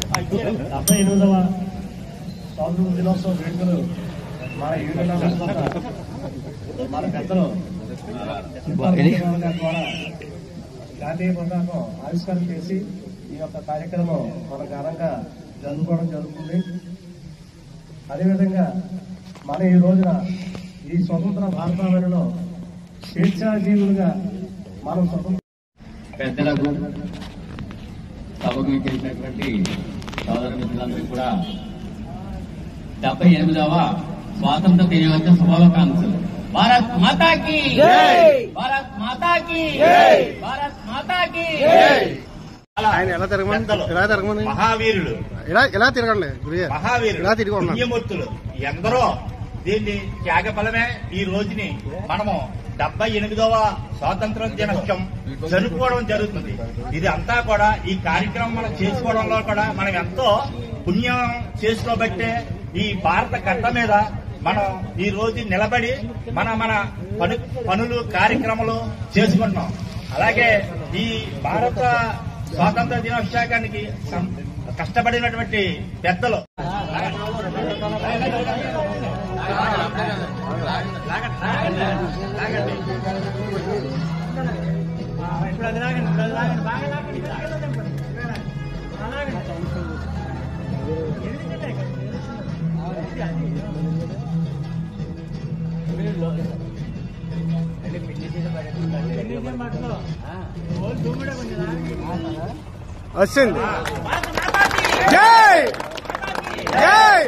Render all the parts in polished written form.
78వ స్వాతంత్ర దినోత్సవ వేడుకలు మన మన పెద్దలు ద్వారా జాతీయ పతాకం ఆవిష్కరణ చేసి ఈ యొక్క కార్యక్రమం మన ఘనంగా జరుపుకోవడం జరుగుతుంది. అదేవిధంగా మన ఈ రోజున ఈ స్వతంత్ర భారతావనిలో స్వేచ్ఛాజీవులుగా మనం స్వతంత్ర పెద్దలకు సభకు చేసినటువంటి సోదర మిత్రులందరికీ కూడా 78వ స్వాతంత్ర దినోత్సవ శుభాకాంక్షలు. భారత్ మాతాకి భారత్ మాతాకి భారత్ మాతాకి. ఆయన ఎలా తిరగమని మహావీరులు ఎలా తిరగండి మహావీరులు పుణ్యమూర్తులు ఎందరో దీన్ని త్యాగఫలమే ఈ రోజుని మనము 78వ స్వాతంత్ర దినోత్సవం జరుపుకోవడం జరుగుతుంది. ఇది అంతా కూడా ఈ కార్యక్రమం మనం చేసుకోవడంలో కూడా మనం ఎంతో పుణ్యం చేసుకోబట్టే ఈ భారత గడ్డ మీద మనం ఈ రోజు నిలబడి మన పనులు కార్యక్రమాలు చేసుకుంటున్నాం. అలాగే ఈ భారత స్వాతంత్ర దినోత్సవానికి కష్టపడినటువంటి పెద్దలు వచ్చింది. జై జై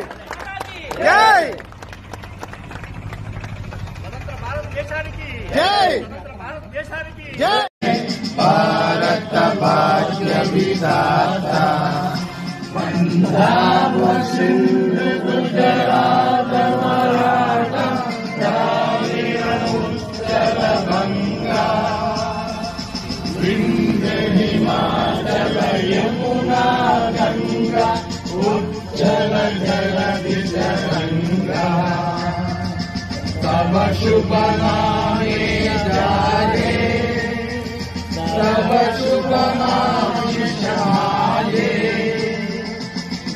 జై భారతదేశానికి జై భారతదేశానికి జై. భారత భాగ్య విధాత పంజాబ్ సింధు గుజరాత మరాఠా ద్రావిడ ఉత్తర బంగా వింధ్య హిమాచల యమునా గంగా ఉజ్జల జలధి తరంగా तब शुभ नामे जागे तब शुभ नाम समाजे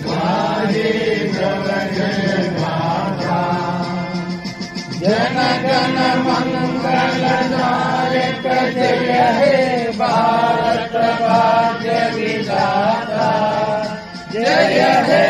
गाये जग जय गाथा जन गण मंगल दायक जय हे भारत भाग्य विधाता जय हे